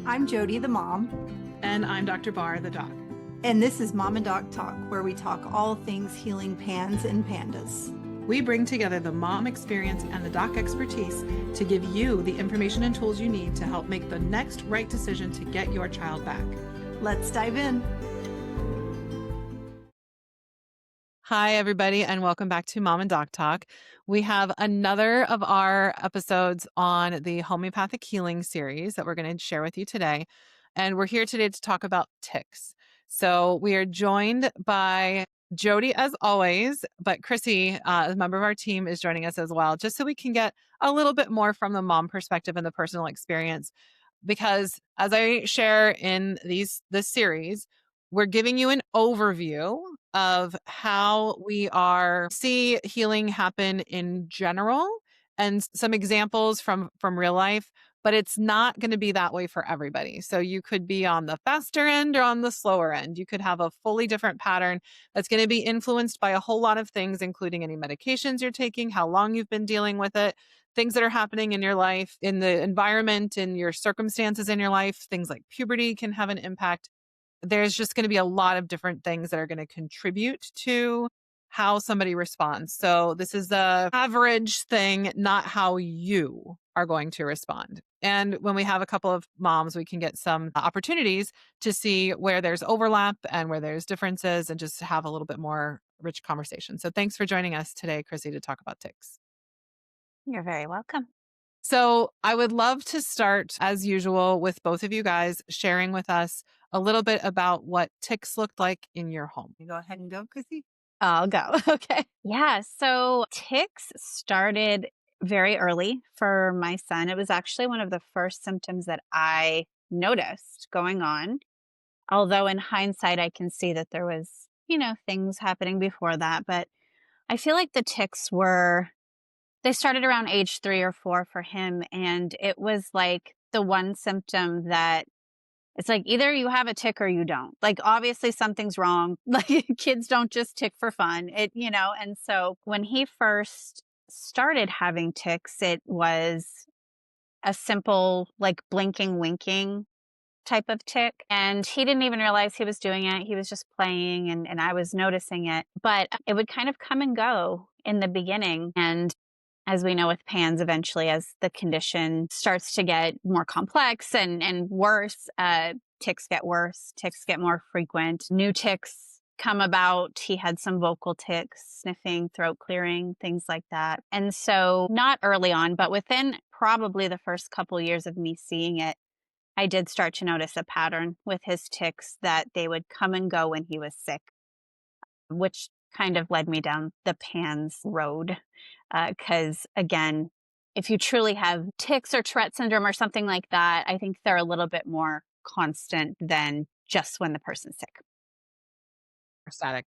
I'm Jody, the mom. And I'm Dr. Bahr, the doc. And this is Mom and Doc Talk, where we talk all things healing pans and pandas. We bring together the mom experience and the doc expertise to give you the information and tools you need to help make the next right decision to get your child back. Let's dive in. Hi, everybody, and welcome back to Mom and Doc Talk. We have another of our episodes on the homeopathic healing series that we're going to share with you today. And we're here today to talk about tics. So we are joined by Jody as always, but Chrissie, a member of our team, is joining us as well, just so we can get a little bit more from the mom perspective and the personal experience. Because as I share in this series, we're giving you an overview of how we see healing happen in general and some examples from real life, but it's not going to be that way for everybody. So you could be on the faster end or on the slower end. You could have a fully different pattern that's going to be influenced by a whole lot of things, including any medications you're taking, how long you've been dealing with it, things that are happening in your life, in the environment, in your circumstances in your life. Things like puberty can have an impact. There's just going to be a lot of different things that are going to contribute to how somebody responds. So this is the average thing, not how you are going to respond. And when we have a couple of moms, we can get some opportunities to see where there's overlap and where there's differences and just have a little bit more rich conversation. So thanks for joining us today, Chrissie, to talk about tics. You're very welcome. So I would love to start, as usual, with both of you guys sharing with us a little bit about what tics looked like in your home. You go ahead and go, Chrissie. I'll go. Okay. Yeah. So tics started very early for my son. It was actually one of the first symptoms that I noticed going on. Although in hindsight, I can see that there was, things happening before that. But I feel like the tics they started around age 3 or 4 for him. And it was like the one symptom that it's like either you have a tic or you don't. Like, obviously something's wrong. Like, kids don't just tic for fun. And so when he first started having tics, it was a simple, like, blinking, winking type of tic. And he didn't even realize he was doing it. He was just playing and I was noticing it. But it would kind of come and go in the beginning. And as we know with PANS, eventually as the condition starts to get more complex and worse, tics get worse, tics get more frequent, new tics come about. He had some vocal tics, sniffing, throat clearing, things like that. And so not early on, but within probably the first couple years of me seeing it, I did start to notice a pattern with his tics that they would come and go when he was sick, which kind of led me down the PANS road. Because again, if you truly have tics or Tourette syndrome or something like that, I think they're a little bit more constant than just when the person's sick. Static.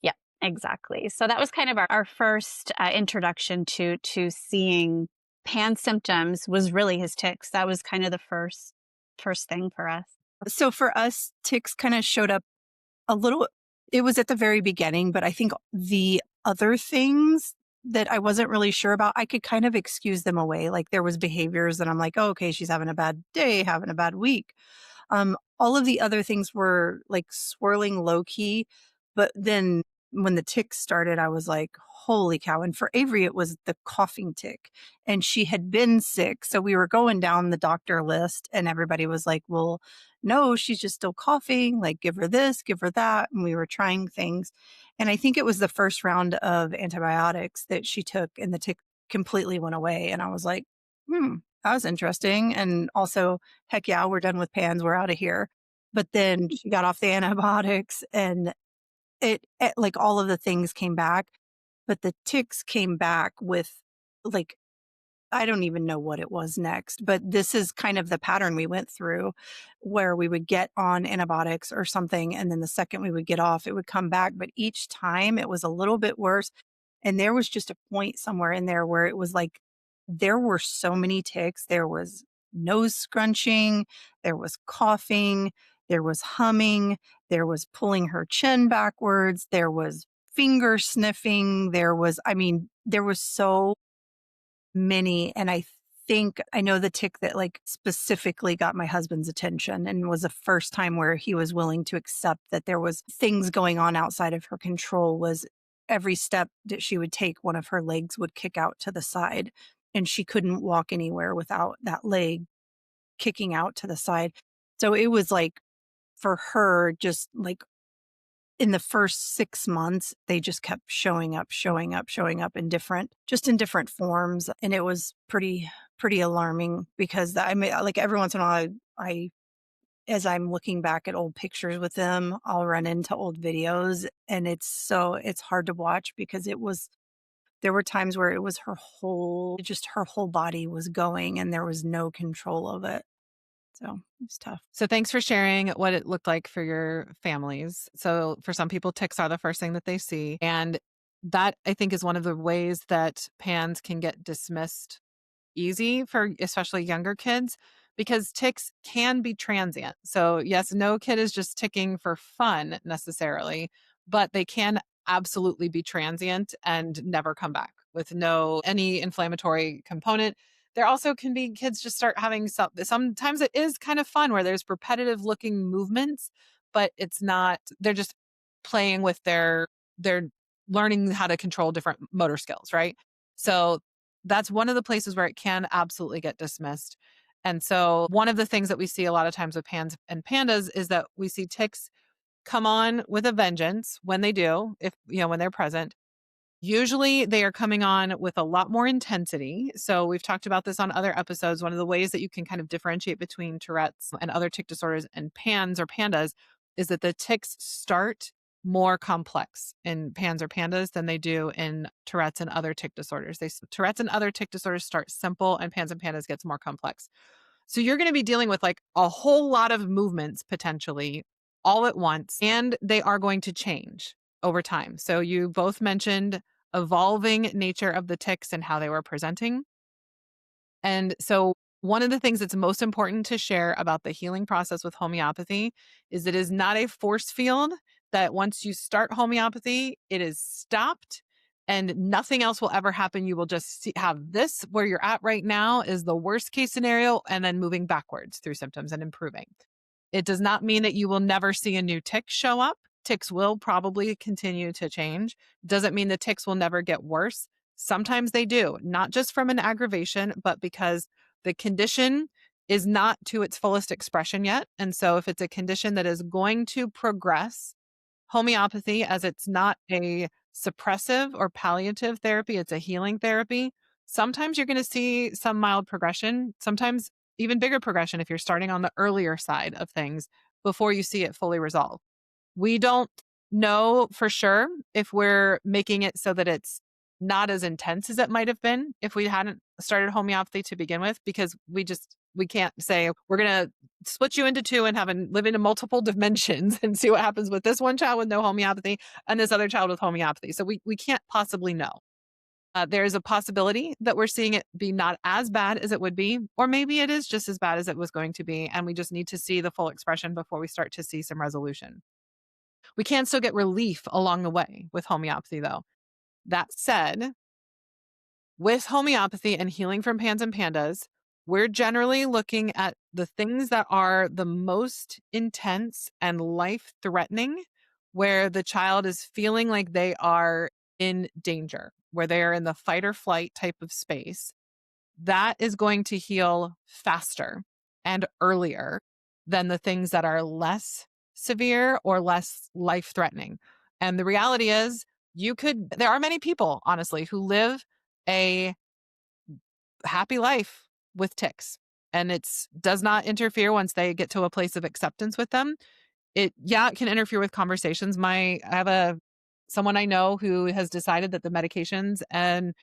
Yeah, exactly. So that was kind of our first introduction to seeing PANS symptoms was really his tics. That was kind of the first thing for us. So for us, tics kind of showed up a little, it was at the very beginning, but I think the other things that I wasn't really sure about, I could kind of excuse them away. Like there was behaviors that I'm like, oh, okay, she's having a bad day, having a bad week. All of the other things were like swirling low key. But then when the tics started, I was like, holy cow. And for Avery, it was the coughing tic. And she had been sick. So we were going down the doctor list and everybody was like, well, no, she's just still coughing. Like, give her this, give her that. And we were trying things. And I think it was the first round of antibiotics that she took and the tic completely went away. And I was like, that was interesting. And also, heck yeah, we're done with PANS. We're out of here. But then she got off the antibiotics and it like all of the things came back. But the tics came back with like, I don't even know what it was next, but this is kind of the pattern we went through where we would get on antibiotics or something. And then the second we would get off, it would come back. But each time it was a little bit worse. And there was just a point somewhere in there where it was like, there were so many tics. There was nose scrunching, there was coughing, there was humming, there was pulling her chin backwards, there was finger sniffing, there was so many. And I I know the tick that like specifically got my husband's attention and was the first time where he was willing to accept that there was things going on outside of her control was every step that she would take, one of her legs would kick out to the side and she couldn't walk anywhere without that leg kicking out to the side. So it was like for her, just like in the first 6 months, they just kept showing up in different forms. And it was pretty alarming because I mean, like every once in a while, as I'm looking back at old pictures with them, I'll run into old videos and it's hard to watch because there were times where it was her whole body was going and there was no control of it. So it's tough. So thanks for sharing what it looked like for your families. So for some people, tics are the first thing that they see. And that I think is one of the ways that PANS can get dismissed easy for especially younger kids because tics can be transient. So yes, no kid is just ticking for fun necessarily, but they can absolutely be transient and never come back with any inflammatory component. There also can be kids just start having sometimes it is kind of fun where there's repetitive looking movements, but it's not, they're just playing with they're learning how to control different motor skills, right? So that's one of the places where it can absolutely get dismissed. And so one of the things that we see a lot of times with PANS and PANDAS is that we see tics come on with a vengeance when they do, when they're present. Usually they are coming on with a lot more intensity. So we've talked about this on other episodes. One of the ways that you can kind of differentiate between Tourette's and other tic disorders and PANS or PANDAS is that the tics start more complex in PANS or PANDAS than they do in Tourette's and other tic disorders. Tourette's and other tic disorders start simple and PANS and PANDAS gets more complex. So you're going to be dealing with like a whole lot of movements potentially all at once, and they are going to change over time. So you both mentioned evolving nature of the tics and how they were presenting. And so one of the things that's most important to share about the healing process with homeopathy is it is not a force field that once you start homeopathy, it is stopped and nothing else will ever happen. You will just have this where you're at right now is the worst case scenario and then moving backwards through symptoms and improving. It does not mean that you will never see a new tic show up. Tics will probably continue to change. Doesn't mean the tics will never get worse. Sometimes they do, not just from an aggravation, but because the condition is not to its fullest expression yet. And so if it's a condition that is going to progress, homeopathy, as it's not a suppressive or palliative therapy, it's a healing therapy. Sometimes you're going to see some mild progression, sometimes even bigger progression if you're starting on the earlier side of things before you see it fully resolve. We don't know for sure if we're making it so that it's not as intense as it might have been if we hadn't started homeopathy to begin with, because we can't say we're going to split you into two and live in multiple dimensions and see what happens with this one child with no homeopathy and this other child with homeopathy. So we can't possibly know. There's a possibility that we're seeing it be not as bad as it would be, or maybe it is just as bad as it was going to be. And we just need to see the full expression before we start to see some resolution. We can still get relief along the way with homeopathy, though. That said, with homeopathy and healing from PANS and PANDAS, we're generally looking at the things that are the most intense and life-threatening, where the child is feeling like they are in danger, where they are in the fight or flight type of space. That is going to heal faster and earlier than the things that are less severe or less life-threatening. And the reality is, there are many people, honestly, who live a happy life with tics, and it does not interfere once they get to a place of acceptance with them. It can interfere with conversations. I have someone I know who has decided that the medications and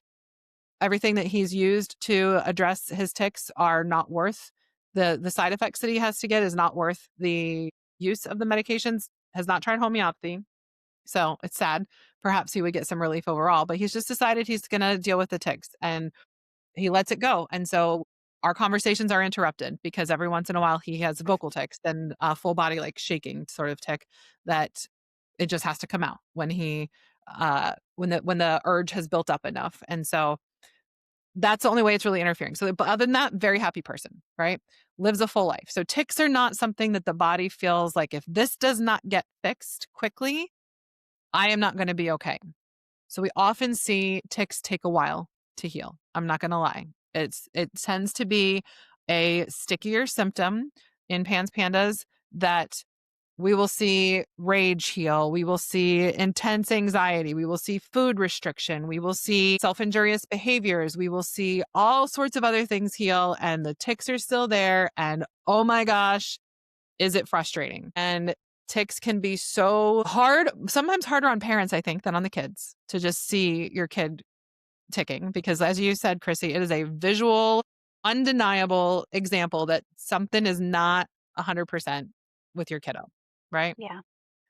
everything that he's used to address his tics are not worth the side effects that he has to get is not worth the use of the medications, has not tried homeopathy. So it's sad. Perhaps he would get some relief overall, but he's just decided he's going to deal with the tics and he lets it go. And so our conversations are interrupted because every once in a while he has vocal tics and a full body like shaking sort of tic that it just has to come out when when the urge has built up enough. And so That's the only way it's really interfering. So, but other than that, very happy person, right? Lives a full life. So tics are not something that the body feels like, if this does not get fixed quickly, I am not going to be okay. So we often see tics take a while to heal. I'm not going to lie. It tends to be a stickier symptom in PANDAS that we will see rage heal. We will see intense anxiety. We will see food restriction. We will see self-injurious behaviors. We will see all sorts of other things heal, and the tics are still there. And oh my gosh, is it frustrating? And tics can be so hard, sometimes harder on parents, I think, than on the kids, to just see your kid ticking. Because as you said, Chrissie, it is a visual, undeniable example that something is not 100% with your kiddo, right? Yeah.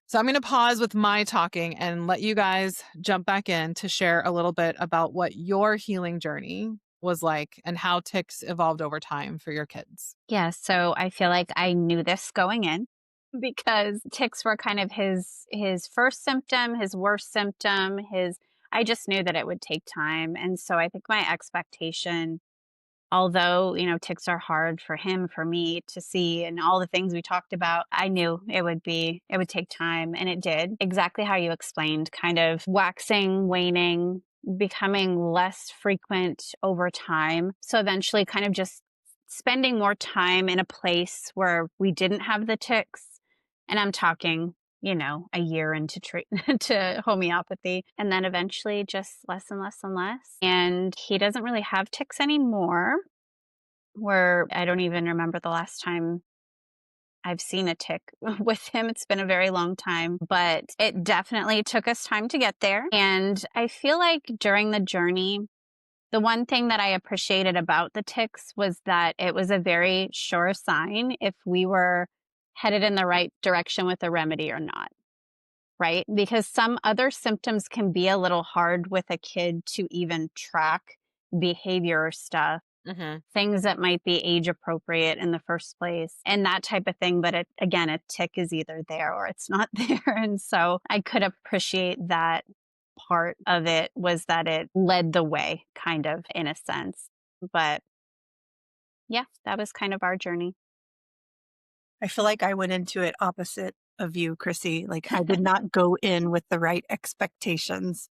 So I'm going to pause with my talking and let you guys jump back in to share a little bit about what your healing journey was like and how tics evolved over time for your kids. Yeah. So I feel like I knew this going in because tics were kind of his first symptom, his worst symptom, his I just knew that it would take time. And so I think my expectation, although, tics are hard for him, for me to see and all the things we talked about, I knew it would take time. And it did exactly how you explained, kind of waxing, waning, becoming less frequent over time. So eventually kind of just spending more time in a place where we didn't have the tics. And I'm talking, a year into treatment to homeopathy, and then eventually just less and less and less. And he doesn't really have tics anymore, where I don't even remember the last time I've seen a tic with him. It's been a very long time, but it definitely took us time to get there. And I feel like during the journey, the one thing that I appreciated about the tics was that it was a very sure sign if we were headed in the right direction with a remedy or not, right? Because some other symptoms can be a little hard with a kid to even track behavior stuff, Mm-hmm. things that might be age appropriate in the first place and that type of thing. But again, a tic is either there or it's not there. And so I could appreciate that part of it, was that it led the way, kind of, in a sense. But yeah, that was kind of our journey. I feel like I went into it opposite of you, Chrissie. Like I did not go in with the right expectations.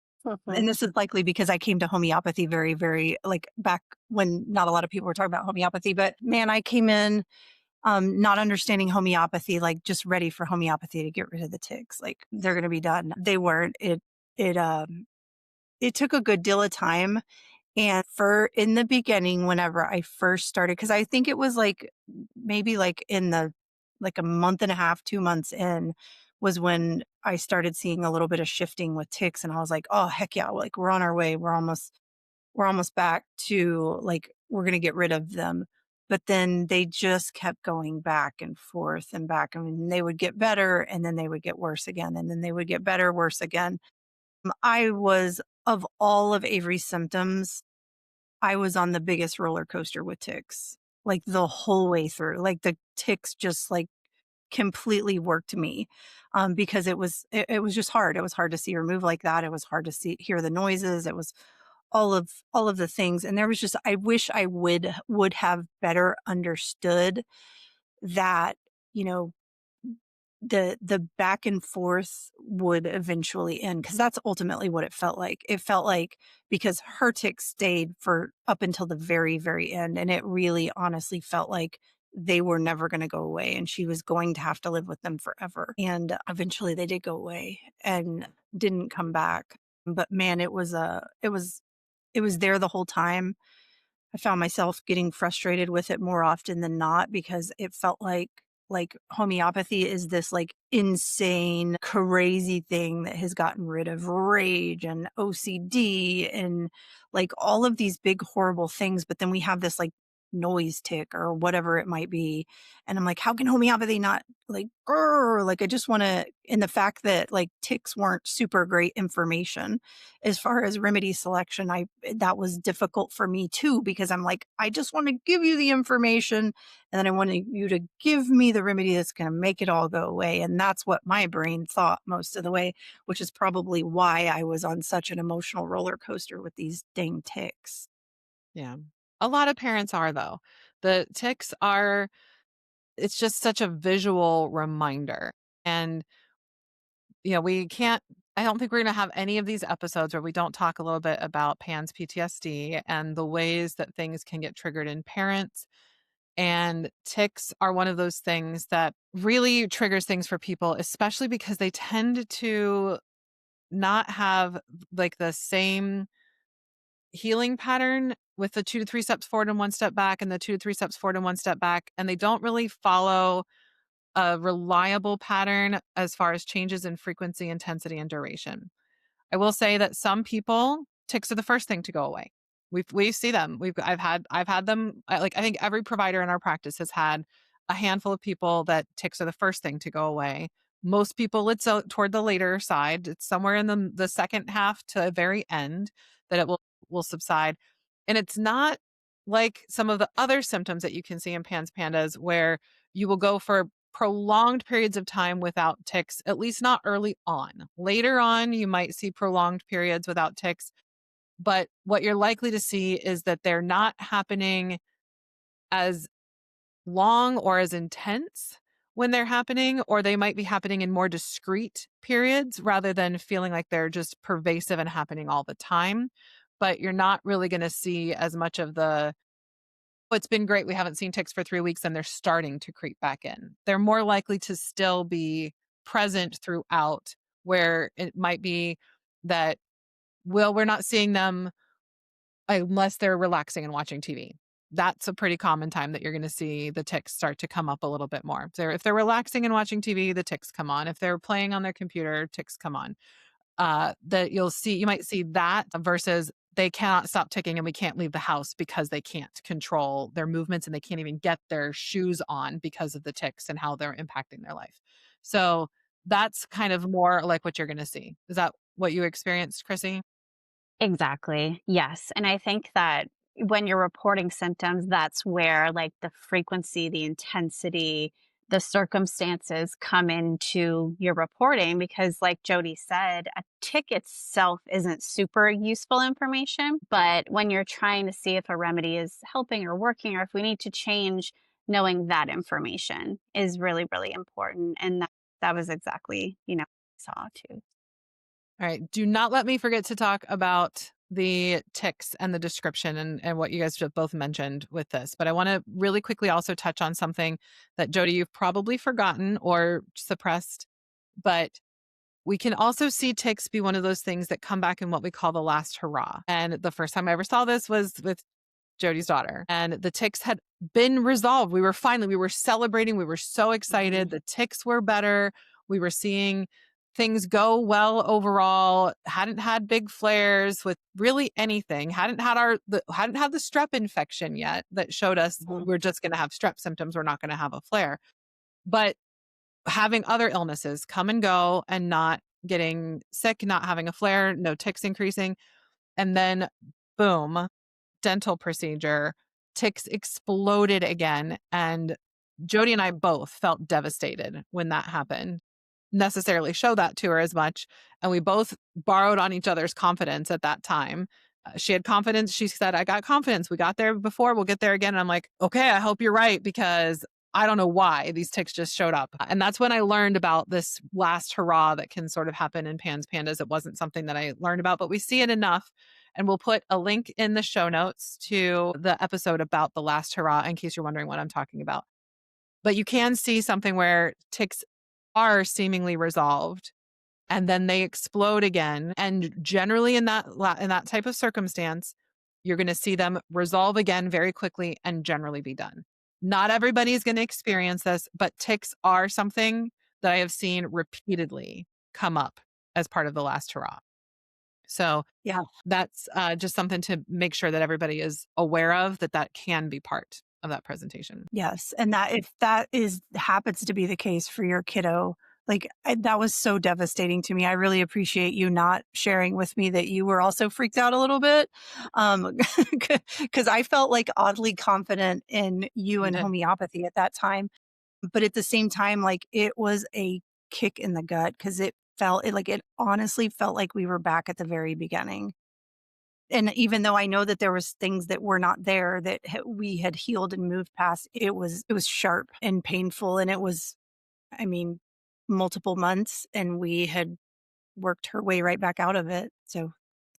And this is likely because I came to homeopathy very, very like back when not a lot of people were talking about homeopathy, but man, I came in not understanding homeopathy, like just ready for homeopathy to get rid of the tics. Like they're going to be done. They weren't. It it took a good deal of time. And for in the beginning, whenever I first started, because I think it was like maybe like in the like a month and a half, 2 months in, was when I started seeing a little bit of shifting with tics, and I was like, oh heck yeah, like we're on our way, we're almost back to like we're gonna get rid of them. But then they just kept going back and forth and back. I mean, they would get better and then they would get worse again, and then they would get better, worse again. I was of all of Avery's symptoms, I was on the biggest roller coaster with tics, like the whole way through. Like the tics just like completely worked me, because it was just hard. It was hard to see her move like that. It was hard to hear the noises. It was all of the things. And there was just I wish I would have better understood that, you know, the back and forth would eventually end, because that's ultimately what it felt like. It felt like, because her tics stayed for up until the very, very end, and it really honestly felt like they were never going to go away and she was going to have to live with them forever. And eventually they did go away and didn't come back. But man, it was there the whole time. I found myself getting frustrated with it more often than not, because it felt like homeopathy is this like insane, crazy thing that has gotten rid of rage and OCD and like all of these big, horrible things. But then we have this like noise tick or whatever it might be. And I'm like, how can homeopathy not like, grrr? Like, I just want to, in the fact that like tics weren't super great information as far as remedy selection, that was difficult for me too, because I'm like, I just want to give you the information and then I want you to give me the remedy that's going to make it all go away. And that's what my brain thought most of the way, which is probably why I was on such an emotional roller coaster with these dang tics. Yeah. A lot of parents are, though. The tics are, it's just such a visual reminder. And, we can't, I don't think we're going to have any of these episodes where we don't talk a little bit about PANS PTSD and the ways that things can get triggered in parents. And tics are one of those things that really triggers things for people, especially because they tend to not have like the same healing pattern with the 2 to 3 steps forward and 1 step back and the 2 to 3 steps forward and 1 step back, and they don't really follow a reliable pattern as far as changes in frequency, intensity, and duration. I will say that some people, tics are the first thing to go away. We see them. I've had them. I think every provider in our practice has had a handful of people that tics are the first thing to go away. Most people, it's toward the later side. It's somewhere in the second half to very end that it will subside. And it's not like some of the other symptoms that you can see in PANS pandas where you will go for prolonged periods of time without tics, at least not early on. Later on, you might see prolonged periods without tics, but what you're likely to see is that they're not happening as long or as intense when they're happening, or they might be happening in more discrete periods rather than feeling like they're just pervasive and happening all the time. But you're not really going to see as much of the, "Oh, it's been great. We haven't seen ticks for 3 weeks," and they're starting to creep back in. They're more likely to still be present throughout, where it might be that, well, we're not seeing them unless they're relaxing and watching TV. That's a pretty common time that you're going to see the ticks start to come up a little bit more. So if they're relaxing and watching TV, the ticks come on. If they're playing on their computer, ticks come on. That you might see that versus they cannot stop ticking and we can't leave the house because they can't control their movements and they can't even get their shoes on because of the ticks and how they're impacting their life. So that's kind of more like what you're going to see. Is that what you experienced, Chrissy? Exactly. Yes. And I think that when you're reporting symptoms, that's where like the frequency, the intensity, the circumstances come into your reporting because, like Jody said, a tick itself isn't super useful information. But when you're trying to see if a remedy is helping or working or if we need to change, knowing that information is really, really important. And that was exactly, saw too. All right. Do not let me forget to talk about the ticks and the description and what you guys just both mentioned with this. But I want to really quickly also touch on something that Jody, you've probably forgotten or suppressed, but we can also see ticks be one of those things that come back in what we call the last hurrah. And the first time I ever saw this was with Jody's daughter. And the ticks had been resolved. We were celebrating. We were so excited. The ticks were better. We were seeing things go well overall. Hadn't had big flares with really anything. Hadn't had the strep infection yet that showed us we're just going to have strep symptoms. We're not going to have a flare. But having other illnesses come and go and not getting sick, not having a flare, no ticks increasing. And then boom, dental procedure, ticks exploded again. And Jody and I both felt devastated when that happened. Necessarily show that to her as much. And we both borrowed on each other's confidence at that time. She had confidence. She said, "I got confidence. We got there before. We'll get there again." And I'm like, "Okay, I hope you're right because I don't know why these ticks just showed up." And that's when I learned about this last hurrah that can sort of happen in PANS pandas. It wasn't something that I learned about, but we see it enough. And we'll put a link in the show notes to the episode about the last hurrah in case you're wondering what I'm talking about. But you can see something where ticks are seemingly resolved and then they explode again. And generally in that type of circumstance, you're going to see them resolve again very quickly and generally be done. Not everybody is going to experience this, but ticks are something that I have seen repeatedly come up as part of the last hurrah. So Yeah. that's just something to make sure that everybody is aware of, that can be part of that presentation. Yes. And that if that happens to be the case for your kiddo, that was so devastating to me. I really appreciate you not sharing with me that you were also freaked out a little bit. Cause I felt like oddly confident in you and Yeah. homeopathy at that time. But at the same time, it was a kick in the gut because it honestly felt like we were back at the very beginning. And even though I know that there was things that were not there that we had healed and moved past, it was sharp and painful. And it was, I mean, multiple months, and we had worked her way right back out of it. So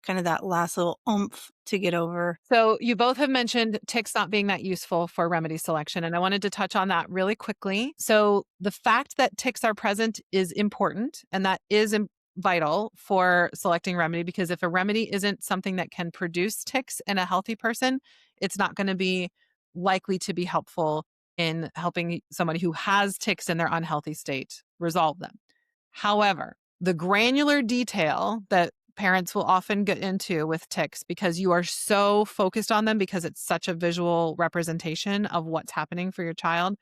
kind of that last little oomph to get over. So you both have mentioned tics not being that useful for remedy selection, and I wanted to touch on that really quickly. So the fact that tics are present is important, and that is vital for selecting remedy, because if a remedy isn't something that can produce tics in a healthy person, it's not going to be likely to be helpful in helping somebody who has tics in their unhealthy state resolve them. However, the granular detail that parents will often get into with tics, because you are so focused on them because it's such a visual representation of what's happening for your child,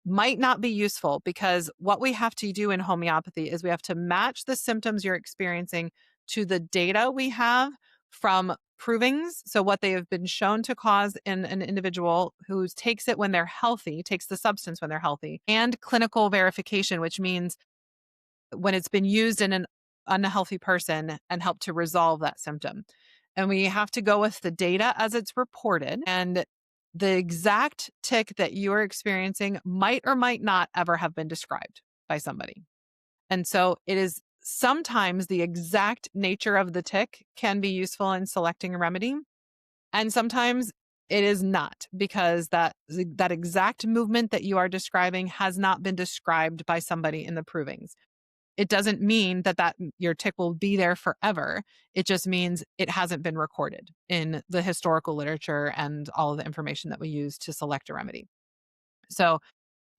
might not be useful, because what we have to do in homeopathy is we have to match the symptoms you're experiencing to the data we have from provings. So what they have been shown to cause in an individual who takes it when they're healthy, takes the substance when they're healthy, and clinical verification, which means when it's been used in an unhealthy person and help to resolve that symptom. And we have to go with the data as it's reported. And the exact tic that you're experiencing might or might not ever have been described by somebody. And so it is sometimes the exact nature of the tic can be useful in selecting a remedy. And sometimes it is not, because that exact movement that you are describing has not been described by somebody in the provings. It doesn't mean that your tic will be there forever. It just means it hasn't been recorded in the historical literature and all of the information that we use to select a remedy. So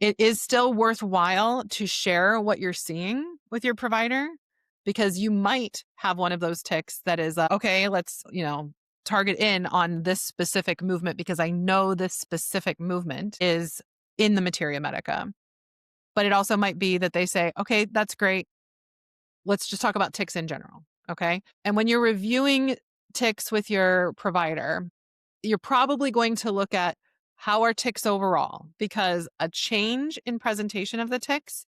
it is still worthwhile to share what you're seeing with your provider, because you might have one of those tics that is, okay, let's, target in on this specific movement because I know this specific movement is in the materia medica. But it also might be that they say, okay, that's great. Let's just talk about tics in general. Okay. And when you're reviewing tics with your provider, you're probably going to look at how are tics overall, because a change in presentation of the tics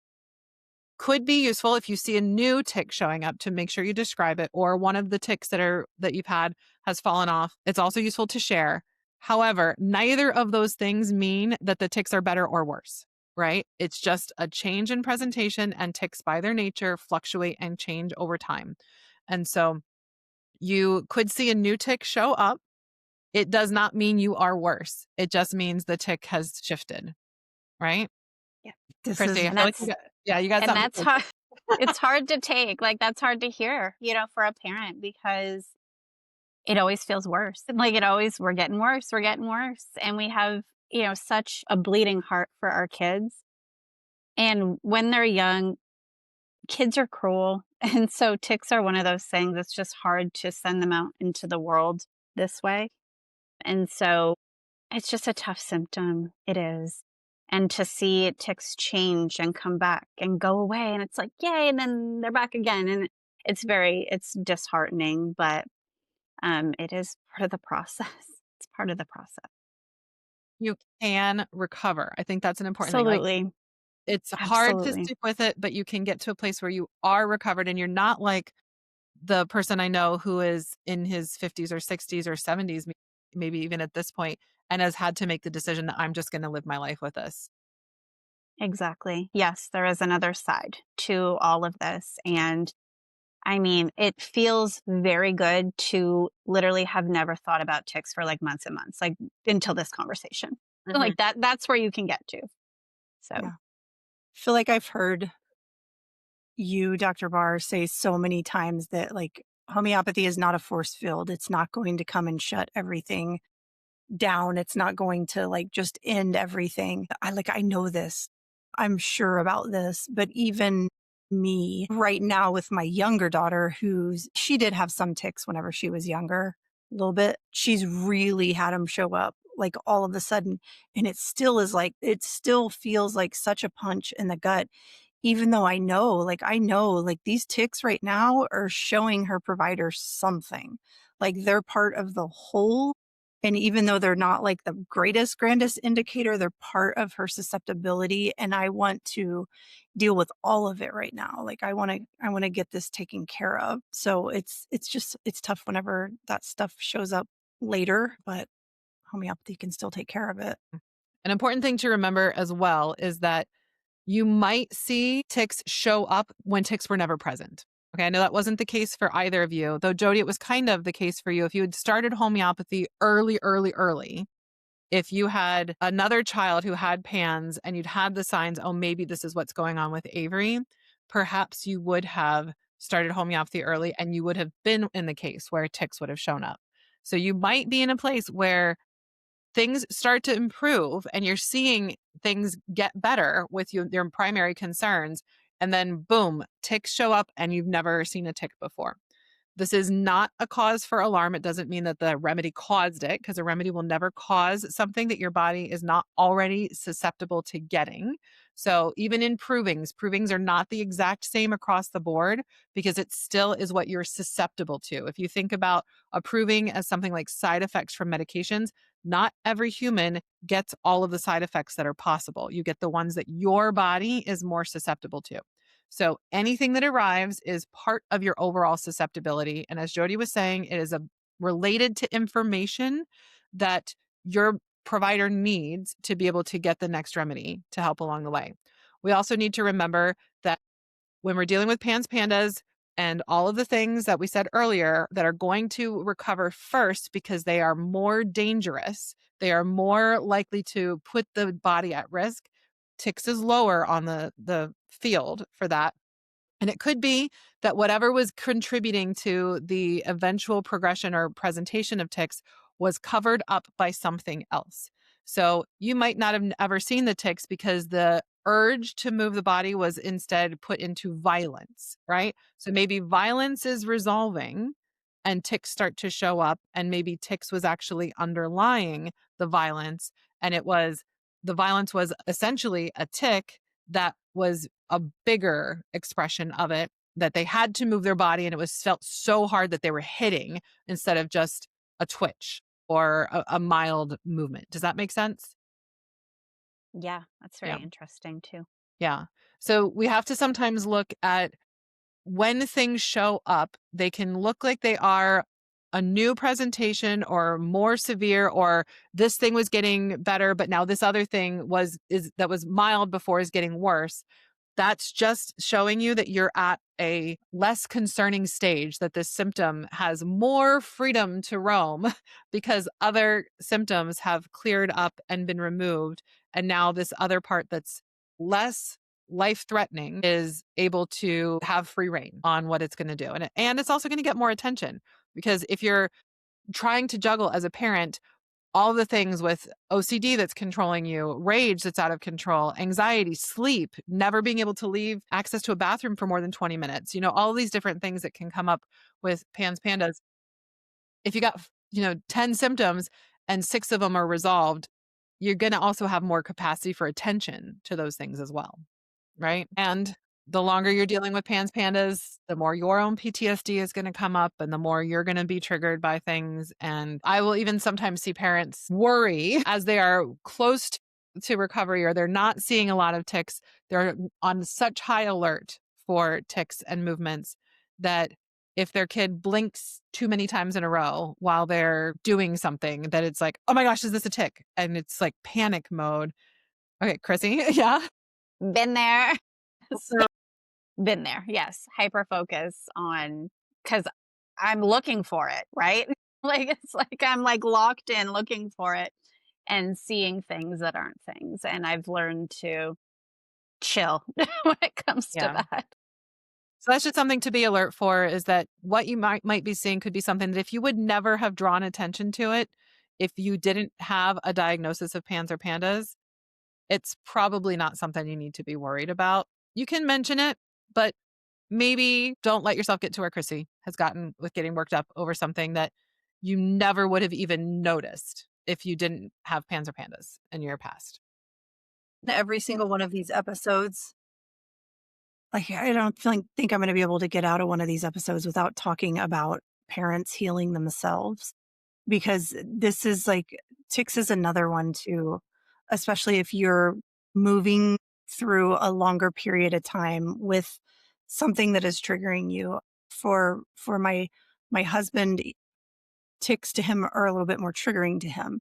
could be useful if you see a new tic showing up to make sure you describe it, or one of the tics that you've had has fallen off. It's also useful to share. However, neither of those things mean that the tics are better or worse, right? It's just a change in presentation, and tics by their nature fluctuate and change over time. And so you could see a new tic show up. It does not mean you are worse. It just means the tic has shifted, right? Yeah. Chrissie, I And feel like that's you got and something that's to hard. It's hard to take. Like, that's hard to hear, for a parent, because it always feels worse. And like, we're getting worse, we're getting worse. And we have, such a bleeding heart for our kids. And when they're young, kids are cruel. And so tics are one of those things. It's just hard to send them out into the world this way. And so it's just a tough symptom. It is. And to see tics change and come back and go away, and it's like, yay, and then they're back again. And it's disheartening, but it is part of the process. It's part of the process. You can recover. I think that's an important thing. Like, Absolutely. it's hard to Absolutely. stick with it, but you can get to a place where you are recovered, and you're not like the person I know who is in his 50s or 60s or 70s, maybe even at this point, and has had to make the decision that I'm just going to live my life with this. Exactly. Yes, there is another side to all of this. And I mean, it feels very good to literally have never thought about tics for like months and months, like until this conversation. Like that's where you can get to. So Yeah. I feel like I've heard you, Dr. Bahr, say so many times that like homeopathy is not a force field. It's not going to come and shut everything down. It's not going to like just end everything. I know this. I'm sure about this, but even me right now with my younger daughter, she did have some tics whenever she was younger, a little bit. She's really had them show up like all of a sudden. And it still feels like such a punch in the gut, even though I know like these tics right now are showing her provider something, like they're part of the whole. And even though they're not like the grandest indicator, they're part of her susceptibility. And I want to deal with all of it right now. Like I want to get this taken care of. So it's tough whenever that stuff shows up later, but homeopathy can still take care of it. An important thing to remember as well is that you might see tics show up when tics were never present. Okay, I know that wasn't the case for either of you, though, Jody, it was kind of the case for you. If you had started homeopathy early, if you had another child who had PANS and you'd had the signs, oh, maybe this is what's going on with Avery, perhaps you would have started homeopathy early and you would have been in the case where tics would have shown up. So you might be in a place where things start to improve and you're seeing things get better with your primary concerns. And then boom, tics show up and you've never seen a tic before. This is not a cause for alarm. It doesn't mean that the remedy caused it, because a remedy will never cause something that your body is not already susceptible to getting. So even in provings are not the exact same across the board because it still is what you're susceptible to. If you think about a proving as something like side effects from medications, not every human gets all of the side effects that are possible. You get the ones that your body is more susceptible to. So anything that arrives is part of your overall susceptibility. And as Jody was saying, it is related to information that your provider needs to be able to get the next remedy to help along the way. We also need to remember that when we're dealing with PANS PANDAS and all of the things that we said earlier that are going to recover first because they are more dangerous, they are more likely to put the body at risk. Tics is lower on the field for that. And it could be that whatever was contributing to the eventual progression or presentation of tics was covered up by something else. So you might not have ever seen the tics because the urge to move the body was instead put into violence, right? So maybe violence is resolving and tics start to show up, and maybe tics was actually underlying the violence. And the violence was essentially a tic that was a bigger expression of it, that they had to move their body and it was felt so hard that they were hitting instead of just a twitch or a mild movement. Does that make sense? Yeah, that's Yeah. very interesting too. Yeah. So we have to sometimes look at when things show up, they can look like they are a new presentation or more severe, or this thing was getting better, but now this other thing that was mild before is getting worse. That's just showing you that you're at a less concerning stage, that this symptom has more freedom to roam because other symptoms have cleared up and been removed. And now this other part that's less life threatening is able to have free reign on what it's going to do. And it's also going to get more attention, because if you're trying to juggle as a parent all the things with OCD that's controlling you, rage that's out of control, anxiety, sleep, never being able to leave access to a bathroom for more than 20 minutes, all these different things that can come up with PANS PANDAS. If you got, 10 symptoms and 6 of them are resolved, you're going to also have more capacity for attention to those things as well. Right. And the longer you're dealing with PANS PANDAS, the more your own PTSD is going to come up and the more you're going to be triggered by things. And I will even sometimes see parents worry as they are close to recovery or they're not seeing a lot of tics. They're on such high alert for tics and movements that if their kid blinks too many times in a row while they're doing something, that it's like, oh my gosh, is this a tic? And it's like panic mode. Okay, Chrissie. Yeah. Been there. Been there. Yes. Hyper focus on, because I'm looking for it, right? Like it's like I'm like locked in looking for it and seeing things that aren't things. And I've learned to chill when it comes to Yeah. that. So that's just something to be alert for, is that what you might be seeing could be something that if you would never have drawn attention to it, if you didn't have a diagnosis of PANS or PANDAS, it's probably not something you need to be worried about. You can mention it, but maybe don't let yourself get to where Chrissie has gotten with getting worked up over something that you never would have even noticed if you didn't have PANS or PANDAS in your past. Every single one of these episodes, like I don't think I'm going to be able to get out of one of these episodes without talking about parents healing themselves, because this is like, tics is another one too, especially if you're moving through a longer period of time with something that is triggering you. For my husband, tics to him are a little bit more triggering to him.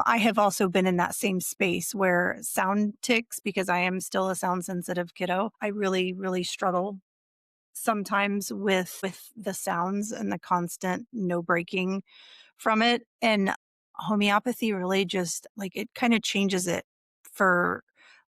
I have also been in that same space where sound tics, because I am still a sound sensitive kiddo, I really, really struggle sometimes with the sounds and the constant no breaking from it. And homeopathy really just like, it kind of changes it for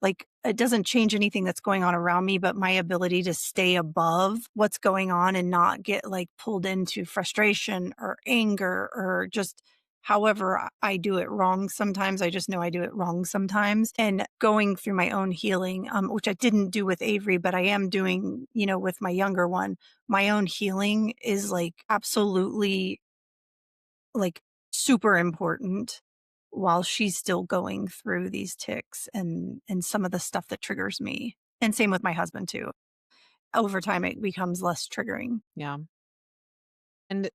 like, it doesn't change anything that's going on around me, but my ability to stay above what's going on and not get like pulled into frustration or anger or just however I do it wrong sometimes. I just know I do it wrong sometimes. And going through my own healing, which I didn't do with Avery, but I am doing, with my younger one, my own healing is like absolutely like super important while she's still going through these tics and some of the stuff that triggers me. And same with my husband too. Over time, it becomes less triggering. Yeah. And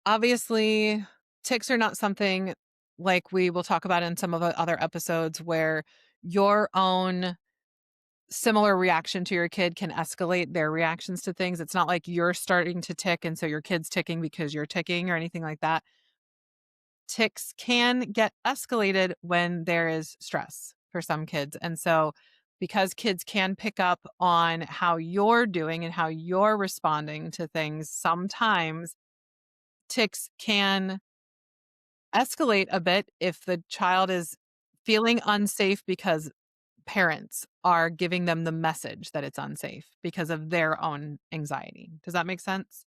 obviously, tics are not something like we will talk about in some of the other episodes where your own similar reaction to your kid can escalate their reactions to things. It's not like you're starting to tick and so your kid's ticking because you're ticking or anything like that. Tics can get escalated when there is stress for some kids. And so, because kids can pick up on how you're doing and how you're responding to things, sometimes tics can escalate a bit if the child is feeling unsafe because parents are giving them the message that it's unsafe because of their own anxiety. Does that make sense?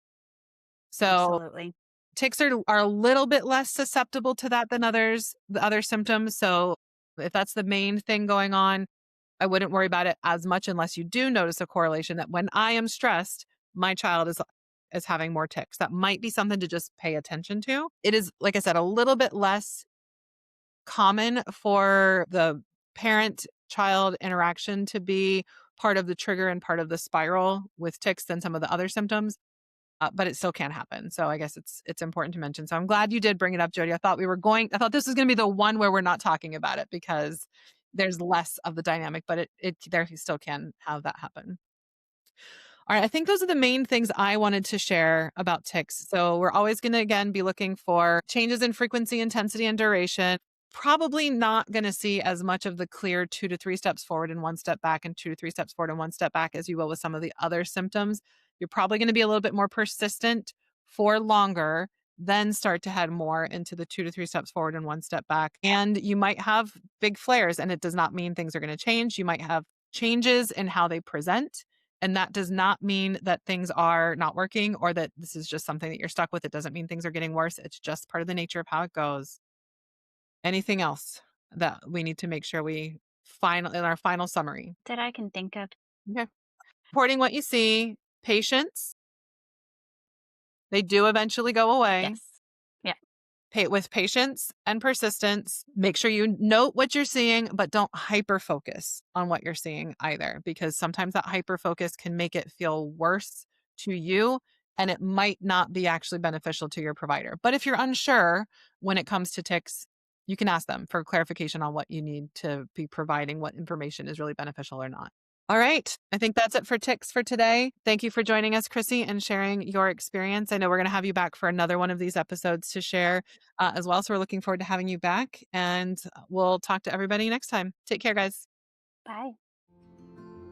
So, Absolutely. tics are a little bit less susceptible to that than the other symptoms. So if that's the main thing going on, I wouldn't worry about it as much unless you do notice a correlation that when I am stressed, my child is having more tics. That might be something to just pay attention to. It is, like I said, a little bit less common for the parent child interaction to be part of the trigger and part of the spiral with tics than some of the other symptoms. But it still can happen. So I guess it's important to mention. So I'm glad you did bring it up, Jody. I thought this was going to be the one where we're not talking about it because there's less of the dynamic, but it there still can have that happen. All right. I think those are the main things I wanted to share about tics. So we're always going to, again, be looking for changes in frequency, intensity, and duration. Probably not going to see as much of the clear 2 to 3 steps forward and 1 step back and 2 to 3 steps forward and 1 step back as you will with some of the other symptoms. You're probably going to be a little bit more persistent for longer, then start to head more into the 2 to 3 steps forward and 1 step back. And you might have big flares, and it does not mean things are going to change. You might have changes in how they present. And that does not mean that things are not working or that this is just something that you're stuck with. It doesn't mean things are getting worse. It's just part of the nature of how it goes. Anything else that we need to make sure we in our final summary? That I can think of. Okay. Reporting what you see, patience. They do eventually go away. Yes. Yeah. With patience and persistence, make sure you note what you're seeing, but don't hyper focus on what you're seeing either, because sometimes that hyper focus can make it feel worse to you and it might not be actually beneficial to your provider. But if you're unsure when it comes to tics, you can ask them for clarification on what you need to be providing, what information is really beneficial or not. All right. I think that's it for tics for today. Thank you for joining us, Chrissie, and sharing your experience. I know we're going to have you back for another one of these episodes to share as well. So we're looking forward to having you back, and we'll talk to everybody next time. Take care, guys. Bye.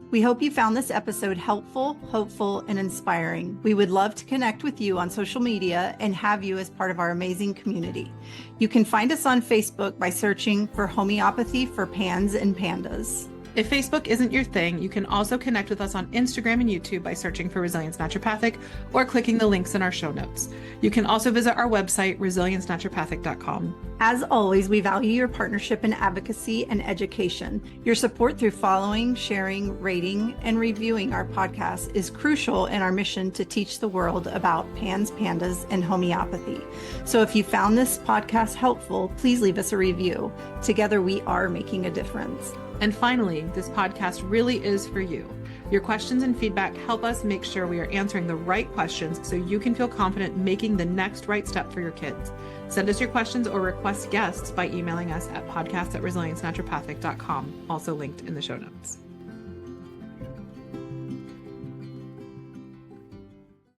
We hope you found this episode helpful, hopeful, and inspiring. We would love to connect with you on social media and have you as part of our amazing community. You can find us on Facebook by searching for Homeopathy for Pans and Pandas. If Facebook isn't your thing, you can also connect with us on Instagram and YouTube by searching for Resilience Naturopathic or clicking the links in our show notes. You can also visit our website, resiliencenaturopathic.com. As always, we value your partnership in advocacy and education. Your support through following, sharing, rating, and reviewing our podcast is crucial in our mission to teach the world about PANS, PANDAS, and homeopathy. So if you found this podcast helpful, please leave us a review. Together, we are making a difference. And finally, this podcast really is for you. Your questions and feedback help us make sure we are answering the right questions so you can feel confident making the next right step for your kids. Send us your questions or request guests by emailing us at podcast@resiliencenaturopathic.com, also linked in the show notes.